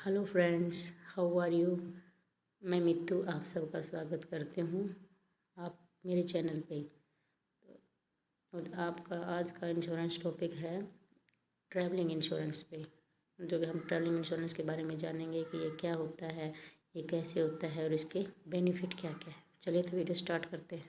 Hello friends, how are you. मैं मित्तू आप सबका स्वागत करती हूँ आप मेरे चैनल पे। और आपका आज का इंश्योरेंस टॉपिक है ट्रैवलिंग इंश्योरेंस पे, जो कि हम ट्रैवलिंग इंश्योरेंस के बारे में जानेंगे कि ये क्या होता है, ये कैसे होता है और इसके बेनिफिट क्या क्या है। चलिए तो वीडियो स्टार्ट करते हैं।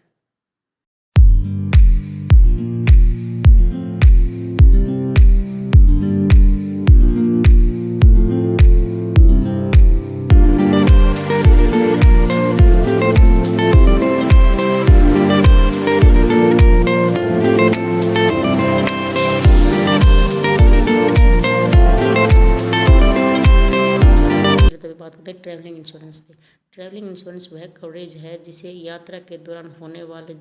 बात करते हैं ट्रैवलिंग इंश्योरेंस पे। ट्रैवलिंग इंश्योरेंस वह कवरेज है जिसे यात्रा के दौरान होने वाले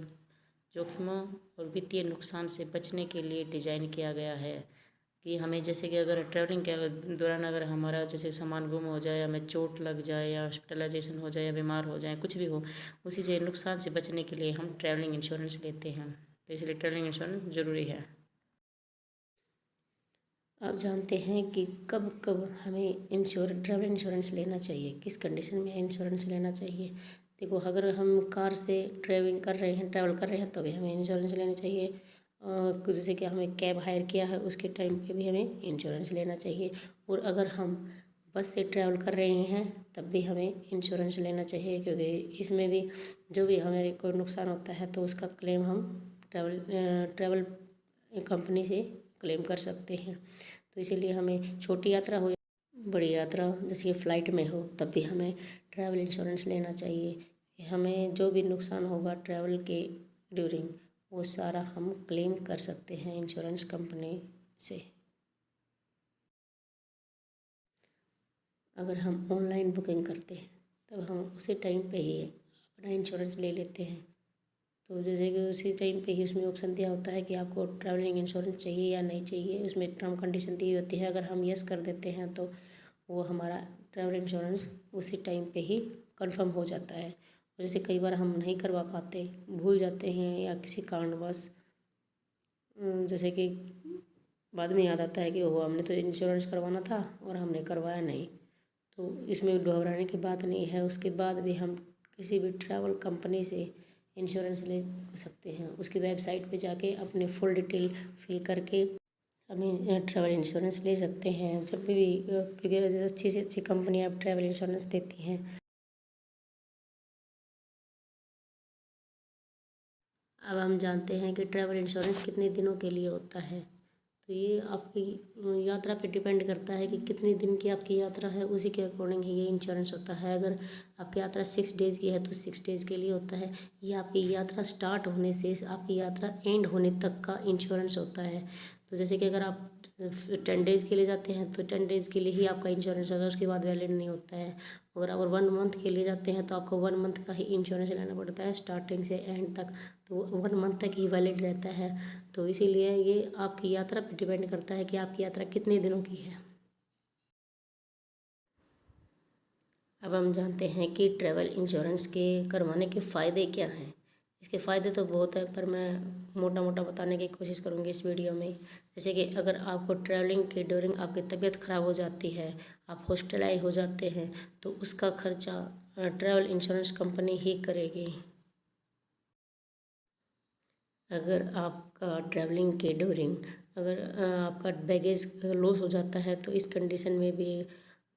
जोखिमों और वित्तीय नुकसान से बचने के लिए डिज़ाइन किया गया है। कि हमें जैसे कि अगर ट्रैवलिंग के दौरान अगर हमारा जैसे सामान गुम हो जाए, हमें चोट लग जाए या हॉस्पिटलाइजेशन हो जाए या बीमार हो जाए, कुछ भी हो, उसी से नुकसान से बचने के लिए हम ट्रैवलिंग इंश्योरेंस लेते हैं। तो इसलिए ट्रैवलिंग इंश्योरेंस ज़रूरी है। आप जानते हैं कि कब कब हमें ट्रैवल इंश्योरेंस लेना चाहिए, किस कंडीशन में इंश्योरेंस लेना चाहिए। देखो, अगर हम कार से ट्रैवल कर रहे हैं तो भी हमें इंश्योरेंस लेना चाहिए। जैसे कि हमें कैब हायर किया है उसके टाइम पे भी हमें इंश्योरेंस लेना चाहिए। और अगर हम बस से ट्रैवल कर रहे हैं तब भी हमें इंश्योरेंस लेना चाहिए, क्योंकि इसमें भी जो भी हमें कोई नुकसान होता है तो उसका क्लेम हम ट्रैवल कंपनी से क्लेम कर सकते हैं। तो इसीलिए हमें छोटी यात्रा हो, बड़ी यात्रा जैसे कि फ़्लाइट में हो, तब भी हमें ट्रैवल इंश्योरेंस लेना चाहिए। हमें जो भी नुकसान होगा ट्रैवल के ड्यूरिंग, वो सारा हम क्लेम कर सकते हैं इंश्योरेंस कंपनी से। अगर हम ऑनलाइन बुकिंग करते हैं तब हम उसी टाइम पे ही अपना इंश्योरेंस ले लेते हैं। तो जैसे कि उसी टाइम पे ही उसमें ऑप्शन दिया होता है कि आपको ट्रैवलिंग इंश्योरेंस चाहिए या नहीं चाहिए, उसमें टर्म कंडीशन दी होती है। अगर हम यस कर देते हैं तो वो हमारा ट्रैवल इंश्योरेंस उसी टाइम पे ही कंफर्म हो जाता है। और जैसे कई बार हम नहीं करवा पाते, भूल जाते हैं या किसी कारणवश, जैसे कि बाद में याद आता है कि ओहो, हमने तो इंश्योरेंस करवाना था और हमने करवाया नहीं, तो इसमें घबराने की बात नहीं है। उसके बाद भी हम किसी भी ट्रैवल कंपनी से इंश्योरेंस ले सकते हैं। उसकी वेबसाइट पे जाके अपने फुल डिटेल फिल करके हमें ट्रैवल इंश्योरेंस ले सकते हैं जब भी, क्योंकि अच्छी से अच्छी कंपनियाँ अब ट्रैवल इंश्योरेंस देती हैं। अब हम जानते हैं कि ट्रैवल इंश्योरेंस कितने दिनों के लिए होता है। तो ये आपकी यात्रा पे डिपेंड करता है कि कितने दिन की आपकी यात्रा है, उसी के अकॉर्डिंग ही ये इंश्योरेंस होता है। अगर आपकी यात्रा 6 डेज़ की है तो 6 डेज़ के लिए होता है। ये आपकी यात्रा स्टार्ट होने से आपकी यात्रा एंड होने तक का इंश्योरेंस होता है। तो जैसे कि अगर आप 10 डेज़ के लिए जाते हैं तो 10 डेज़ के लिए ही आपका इंश्योरेंस होता है, उसके बाद वैलिड नहीं होता है। अगर आप 1 मंथ के लिए जाते हैं तो आपको 1 मंथ का ही इंश्योरेंस लेना पड़ता है स्टार्टिंग से एंड तक, तो 1 मंथ तक ही वैलिड रहता है। तो इसीलिए ये आपकी यात्रा पर डिपेंड करता है कि आपकी यात्रा कितने दिनों की है। अब हम जानते हैं कि ट्रैवल इंश्योरेंस के करवाने के फ़ायदे क्या हैं। इसके फ़ायदे तो बहुत हैं, पर मैं मोटा मोटा बताने की कोशिश करूँगी इस वीडियो में। जैसे कि अगर आपको ट्रैवलिंग के ड्यूरिंग आपकी तबीयत ख़राब हो जाती है, आप हॉस्पिटलाइज हो जाते हैं, तो उसका खर्चा ट्रैवल इंश्योरेंस कंपनी ही करेगी। अगर आपका ट्रैवलिंग के ड्यूरिंग अगर आपका बैगेज लॉस हो जाता है तो इस कंडीशन में भी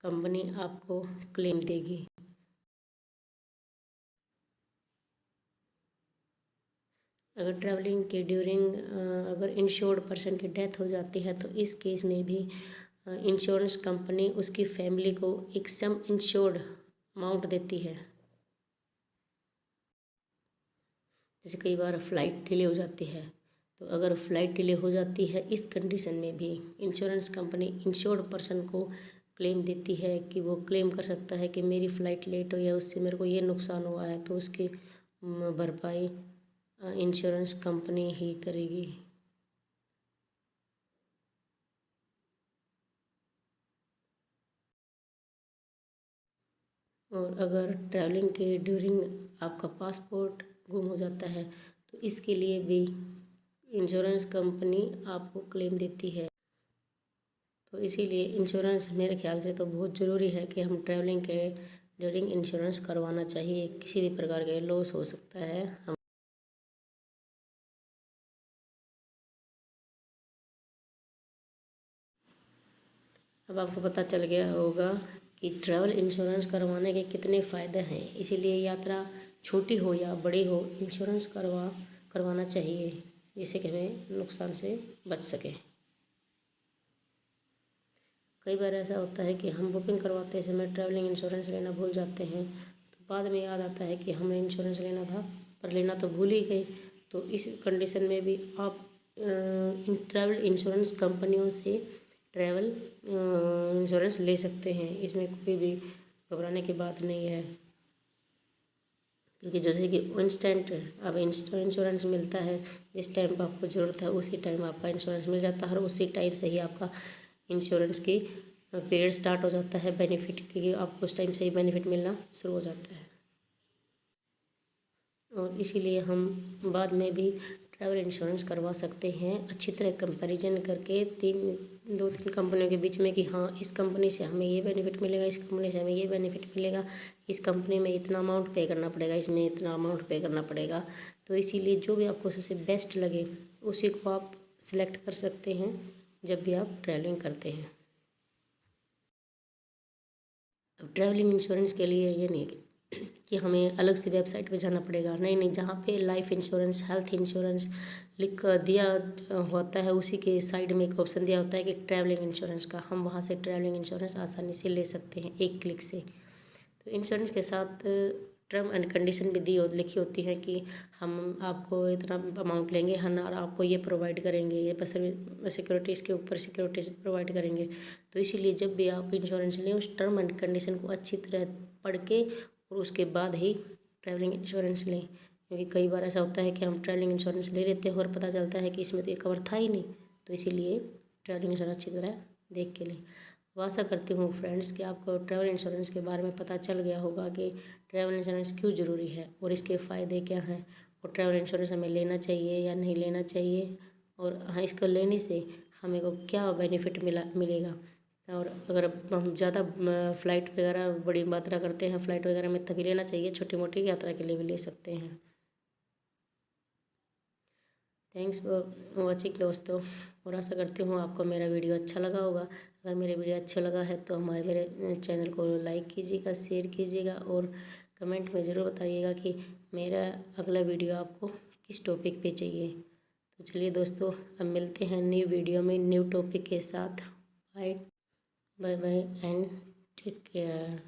कंपनी आपको क्लेम देगी। अगर ट्रैवलिंग के ड्यूरिंग अगर इंश्योर्ड पर्सन की डेथ हो जाती है तो इस केस में भी इंश्योरेंस कंपनी उसकी फैमिली को एक सम इंश्योर्ड अमाउंट देती है। जैसे कई बार फ़्लाइट डिले हो जाती है, तो अगर फ़्लाइट डिले हो जाती है इस कंडीशन में भी इंश्योरेंस कंपनी इंश्योर्ड पर्सन को क्लेम देती है कि वो क्लेम कर सकता है कि मेरी फ़्लाइट लेट हो या उससे मेरे को ये नुकसान हुआ है, तो उसकी भरपाई इंश्योरेंस कंपनी ही करेगी। और अगर ट्रैवलिंग के ड्यूरिंग आपका पासपोर्ट गुम हो जाता है तो इसके लिए भी इंश्योरेंस कंपनी आपको क्लेम देती है। तो इसीलिए इंश्योरेंस मेरे ख्याल से तो बहुत ज़रूरी है कि हम ट्रैवलिंग के ड्यूरिंग इंश्योरेंस करवाना चाहिए। किसी भी प्रकार के लॉस हो सकता है हम। अब आपको पता चल गया होगा कि ट्रैवल इंश्योरेंस करवाने के कितने फ़ायदे हैं। इसीलिए यात्रा छोटी हो या बड़ी हो, इंश्योरेंस करवाना चाहिए, जिससे कि हमें नुकसान से बच सकें। कई बार ऐसा होता है कि हम बुकिंग करवाते समय ट्रैवलिंग इंश्योरेंस लेना भूल जाते हैं, तो बाद में याद आता है कि हमें इंश्योरेंस लेना था, पर लेना तो भूल ही गए। तो इस कंडीशन में भी आप ट्रैवल इंश्योरेंस कंपनियों से ट्रैवल इंश्योरेंस ले सकते हैं। इसमें कोई भी घबराने की बात नहीं है, क्योंकि जैसे कि इंस्टेंट अब इंश्योरेंस मिलता है। जिस टाइम पर आपको ज़रूरत है उसी टाइम आपका इंश्योरेंस मिल जाता है, और उसी टाइम से ही आपका इंश्योरेंस की पीरियड स्टार्ट हो जाता है बेनिफिट की, आपको उस टाइम से ही बेनिफिट मिलना शुरू हो जाता है। और इसीलिए हम बाद में भी ट्रैवल इंश्योरेंस करवा सकते हैं, अच्छी तरह कंपैरिजन करके 2-3 कंपनियों के बीच में कि हाँ, इस कंपनी से हमें ये बेनिफिट मिलेगा, इस कंपनी से हमें ये बेनिफिट मिलेगा, इस कंपनी में इतना अमाउंट पे करना पड़ेगा, इसमें इतना अमाउंट पे करना पड़ेगा। तो इसीलिए जो भी आपको सबसे बेस्ट लगे उसी को आप सिलेक्ट कर सकते हैं जब भी आप ट्रैवलिंग करते हैं। अब ट्रैवलिंग इंश्योरेंस के लिए ये नहीं कि हमें अलग से वेबसाइट पे जाना पड़ेगा, नहीं नहीं, जहाँ पे लाइफ इंश्योरेंस, हेल्थ इंश्योरेंस लिख कर दिया होता है, उसी के साइड में एक ऑप्शन दिया होता है कि ट्रैवलिंग इंश्योरेंस का, हम वहाँ से ट्रैवलिंग इंश्योरेंस आसानी से ले सकते हैं एक क्लिक से। तो इंश्योरेंस के साथ टर्म एंड कंडीशन भी लिखी होती है कि हम आपको इतना अमाउंट लेंगे हन, और आपको ये प्रोवाइड करेंगे, ये सिक्योरिटीज़ के ऊपर सिक्योरिटीज़ प्रोवाइड करेंगे। तो इसीलिए जब भी आप इंश्योरेंस लें, उस टर्म एंड कंडीशन को अच्छी तरह पढ़ के और उसके बाद ही ट्रैवलिंग इंश्योरेंस लें। क्योंकि कई बार ऐसा होता है कि हम ट्रैवलिंग इंश्योरेंस ले लेते हैं और पता चलता है कि इसमें तो ये कवर था ही नहीं। तो इसीलिए ट्रैवलिंग इंश्योरेंस अच्छी तरह देख के लें। आशा करती हूँ फ्रेंड्स कि आपको ट्रैवल इंश्योरेंस के बारे में पता चल गया होगा कि ट्रैवल इंश्योरेंस क्यों ज़रूरी है और इसके फ़ायदे क्या हैं, और ट्रैवल इंश्योरेंस हमें लेना चाहिए या नहीं लेना चाहिए, और हाँ, इसको लेने से हमें को क्या बेनिफिट मिलेगा। और अगर हम ज़्यादा फ़्लाइट वगैरह बड़ी मात्रा करते हैं फ़्लाइट वगैरह में, तभी लेना चाहिए, छोटी मोटी यात्रा के लिए भी ले सकते हैं। थैंक्स फॉर वॉचिंग दोस्तों, और आशा करती हूँ आपको मेरा वीडियो अच्छा लगा होगा। अगर मेरा वीडियो अच्छा लगा है तो मेरे चैनल को लाइक कीजिएगा, शेयर कीजिएगा, और कमेंट में ज़रूर बताइएगा कि मेरा अगला वीडियो आपको किस टॉपिक पे चाहिए। तो चलिए दोस्तों, अब मिलते हैं न्यू वीडियो में न्यू टॉपिक के साथ। Bye bye bye and take care.